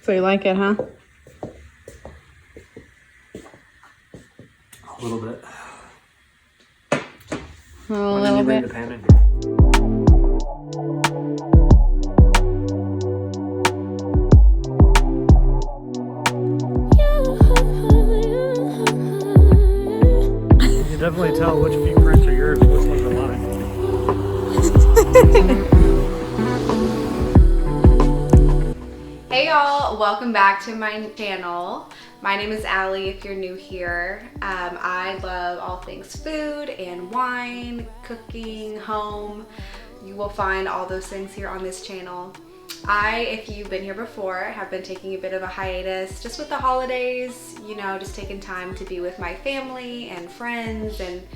So you like it, huh? A little bit. A When little did you bring bit. the pan in? You can definitely tell which few prints are yours and which ones are mine. Hey y'all, welcome back to my channel. My name is Allie if you're new here. I love all things food and wine, cooking, home. You will find all those things here on this channel. If you've been here before, have been taking a bit of a hiatus just with the holidays, you know, just taking time to be with my family and friends and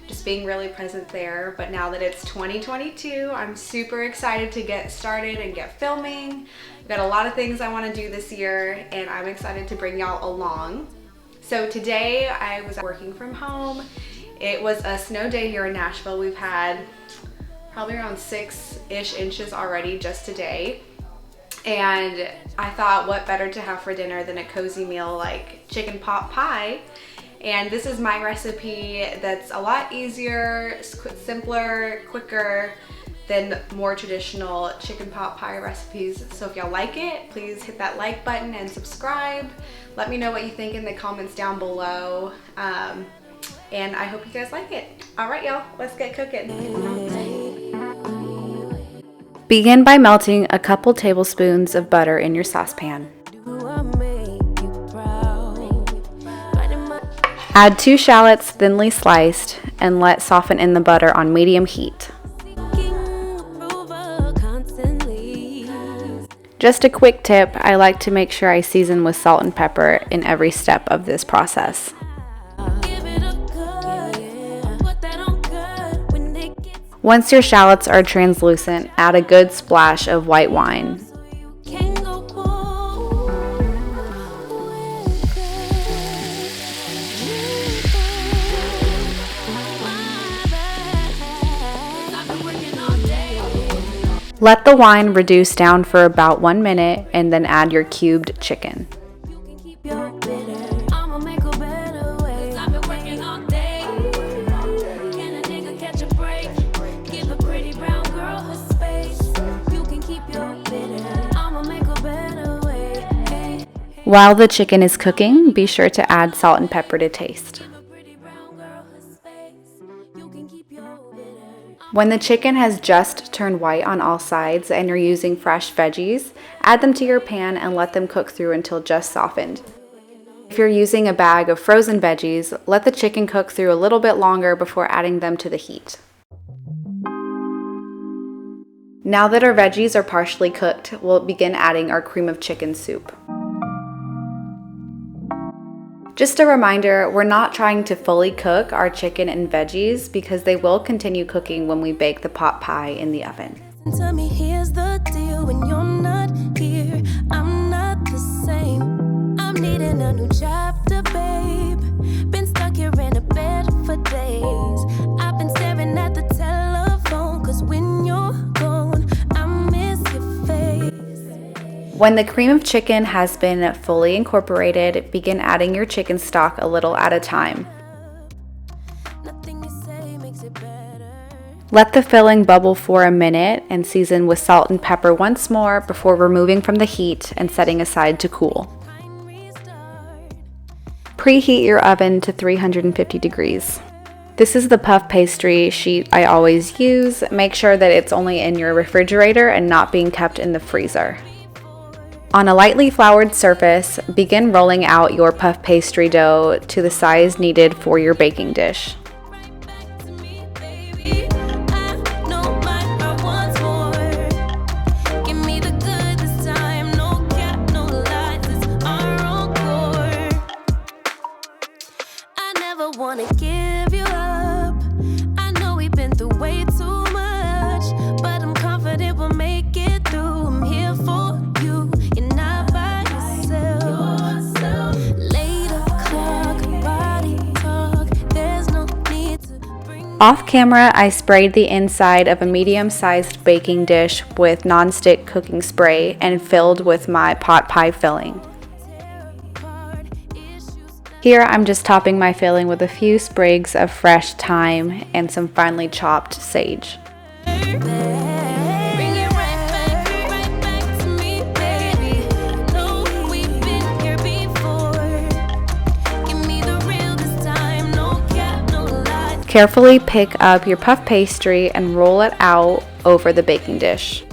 just being really present there. But now that it's 2022, I'm super excited to get started and get filming. I've got a lot of things I want to do this year and I'm excited to bring y'all along. So today I was working from home. It was a snow day here in Nashville. We've had probably around 6-ish inches already just today. And I thought what better to have for dinner than a cozy meal like chicken pot pie. And this is my recipe that's a lot easier, simpler, quicker than more traditional chicken pot pie recipes. So if y'all like it, please hit that like button and subscribe. Let me know what you think in the comments down below. And I hope you guys like it. All right, y'all, let's get cooking. Begin by melting a couple tablespoons of butter in your saucepan. Add 2 shallots thinly sliced and let soften in the butter on medium heat. Just a quick tip, I like to make sure I season with salt and pepper in every step of this process. Once your shallots are translucent, add a good splash of white wine. Let the wine reduce down for about 1 minute and then add your cubed chicken. While the chicken is cooking, be sure to add salt and pepper to taste. When the chicken has just turned white on all sides and you're using fresh veggies, add them to your pan and let them cook through until just softened. If you're using a bag of frozen veggies, let the chicken cook through a little bit longer before adding them to the heat. Now that our veggies are partially cooked, we'll begin adding our cream of chicken soup. Just a reminder, we're not trying to fully cook our chicken and veggies because they will continue cooking when we bake the pot pie in the oven. Tell me, here's the deal. When you're not here, I'm not the same. I'm needing a new chapter, babe. Been stuck here in a bed for days. I've been staring at the telephone, cause when you're gone, I miss your face. When the cream of chicken has been fully incorporated, begin adding your chicken stock a little at a time. Let the filling bubble for a minute and season with salt and pepper once more before removing from the heat and setting aside to cool. Preheat your oven to 350 degrees. This is the puff pastry sheet I always use. Make sure that it's only in your refrigerator and not being kept in the freezer. On a lightly floured surface, begin rolling out your puff pastry dough to the size needed for your baking dish. Wanna give you up. I know we've been through way too much, but I'm confident we'll make it through. I'm here for you. You're not by yourself. 8 o'clock, body talk. There's no Off camera, I sprayed the inside of a medium-sized baking dish with nonstick cooking spray and filled with my pot pie filling. Here I'm just topping my filling with a few sprigs of fresh thyme and some finely chopped sage. Carefully pick up your puff pastry and roll it out over the baking dish.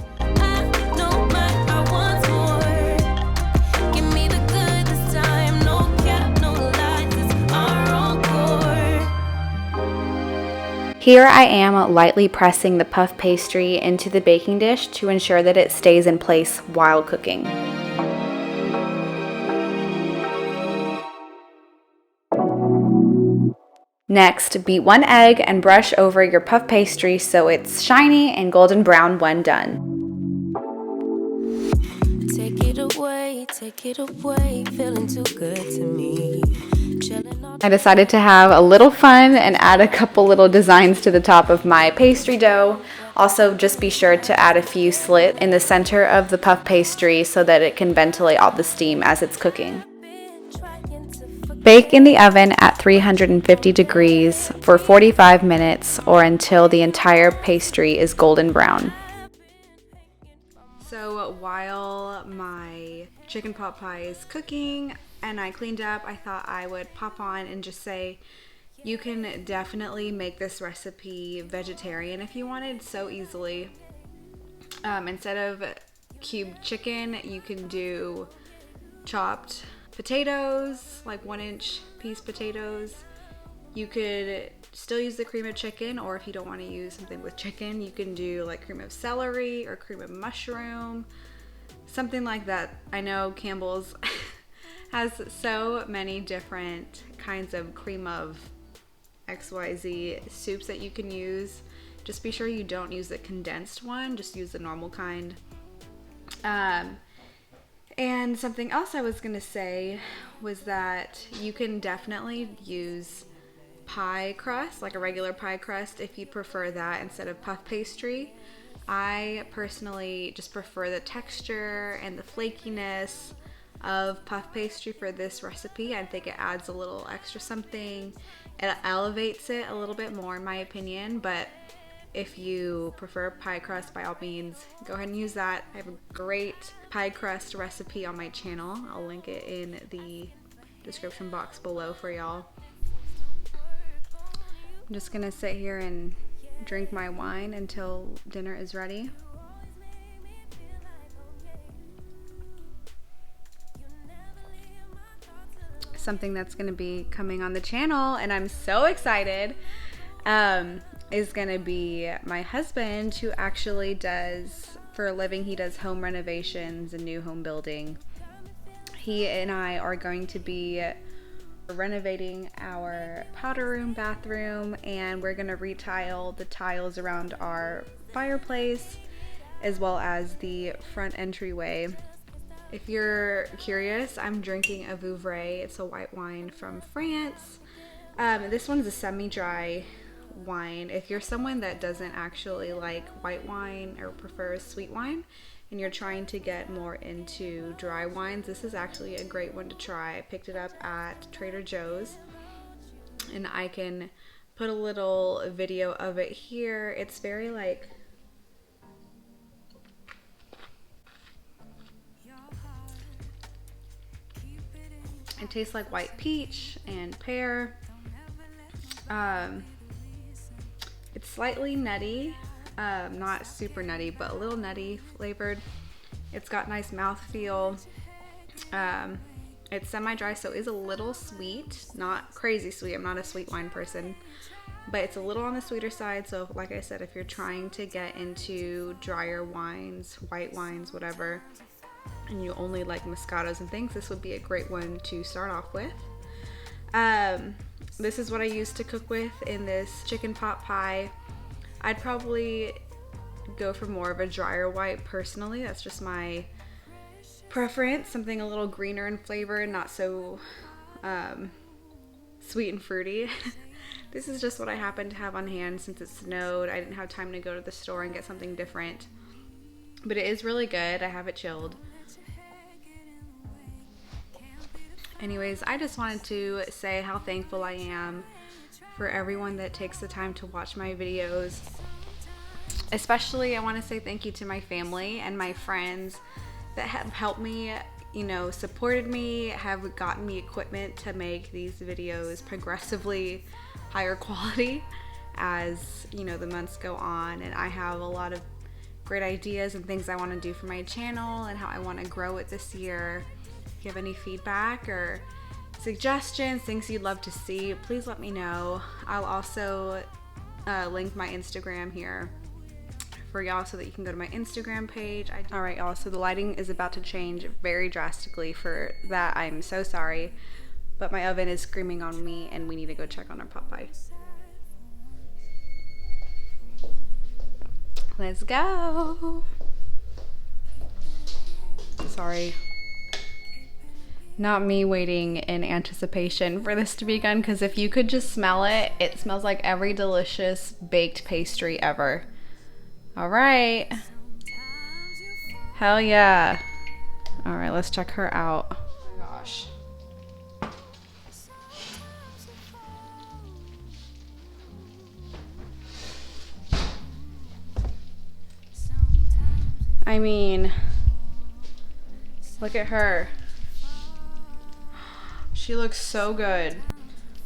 Here I am lightly pressing the puff pastry into the baking dish to ensure that it stays in place while cooking. Next, beat 1 egg and brush over your puff pastry so it's shiny and golden brown when done. Take it away, feeling too good to me. I decided to have a little fun and add a couple little designs to the top of my pastry dough. Also, just be sure to add a few slits in the center of the puff pastry so that it can ventilate all the steam as it's cooking. Bake in the oven at 350 degrees for 45 minutes or until the entire pastry is golden brown. So while my chicken pot pie is cooking and I cleaned up, I thought I would pop on and just say you can definitely make this recipe vegetarian if you wanted, so easily. Instead of cubed chicken, you can do chopped potatoes, like 1-inch piece potatoes. You could still use the cream of chicken, or if you don't want to use something with chicken, you can do like cream of celery or cream of mushroom, something like that. I know Campbell's has so many different kinds of cream of XYZ soups that you can use. Just be sure you don't use the condensed one, just use the normal kind. And something else I was gonna say was that you can definitely use pie crust, like a regular pie crust, if you prefer that instead of puff pastry. I personally just prefer the texture and the flakiness of puff pastry for this recipe. I think it adds a little extra something. It elevates it a little bit more in my opinion, but if you prefer pie crust, by all means, go ahead and use that. I have a great pie crust recipe on my channel. I'll link it in the description box below for y'all. I'm just gonna sit here and drink my wine until dinner is ready. Something that's gonna be coming on the channel, and I'm so excited, is gonna be my husband, who actually does, for a living, he does home renovations and new home building. He and I are going to be renovating our powder room bathroom, and we're gonna retile the tiles around our fireplace as well as the front entryway. If you're curious, I'm drinking a Vouvray. It's a white wine from France. This one's a semi-dry wine. If you're someone that doesn't actually like white wine or prefers sweet wine and you're trying to get more into dry wines, this is actually a great one to try. I picked it up at Trader Joe's, and I can put a little video of it here. It's very like, it tastes like white peach and pear. It's slightly nutty, not super nutty, but a little nutty flavored. It's got nice mouthfeel. It's semi-dry, so it is a little sweet, not crazy sweet. I'm not a sweet wine person, but it's a little on the sweeter side. So like I said, if you're trying to get into drier wines, white wines, whatever, and you only like Moscatos and things, this would be a great one to start off with. This is what I used to cook with in this chicken pot pie. I'd probably go for more of a drier white personally. That's just my preference. Something a little greener in flavor and not so sweet and fruity. This is just what I happen to have on hand since it snowed. I didn't have time to go to the store and get something different. But it is really good. I have it chilled. Anyways, I just wanted to say how thankful I am for everyone that takes the time to watch my videos. Especially, I want to say thank you to my family and my friends that have helped me, you know, supported me, have gotten me equipment to make these videos progressively higher quality as, you know, the months go on. And I have a lot of great ideas and things I want to do for my channel and how I want to grow it this year. If you have any feedback or suggestions, things you'd love to see, please let me know. I'll also link my Instagram here for y'all so that you can go to my Instagram page. Alright y'all, so the lighting is about to change very drastically. For that, I'm so sorry. But my oven is screaming on me and we need to go check on our pot pie. Let's go. Sorry. Not me waiting in anticipation for this to be done, because if you could just smell it, it smells like every delicious baked pastry ever. All right. Hell yeah. All right, let's check her out. Oh my gosh. I mean, look at her. She looks so good.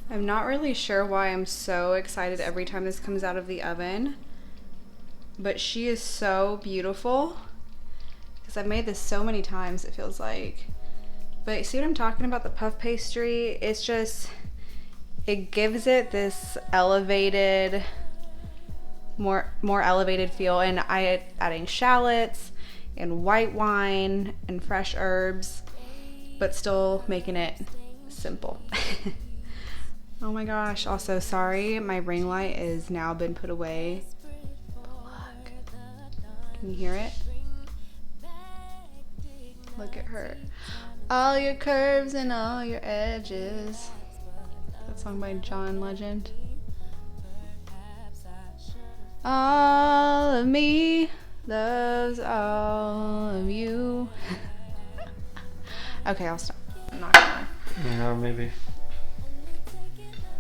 I'm not really sure why I'm so excited every time this comes out of the oven, but she is so beautiful because I've made this so many times, it feels like. But see what I'm talking about, the puff pastry? It's just, it gives it this elevated, more elevated feel. And adding shallots and white wine and fresh herbs, but still making it simple. Oh my gosh. Also, sorry, my ring light is now been put away. But look. Can you hear it? Look at her. All your curves and all your edges. That song by John Legend. All of me loves all of you. Okay, I'll stop. I'm not gonna. Yeah, maybe.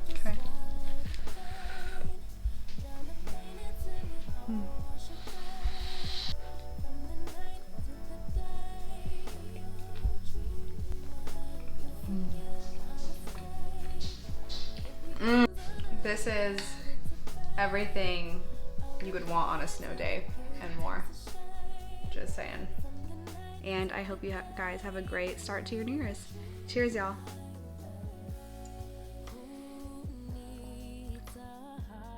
Okay. This is everything you would want on a snow day and more. Just saying. And I hope you guys have a great start to your New Year's. Cheers, y'all.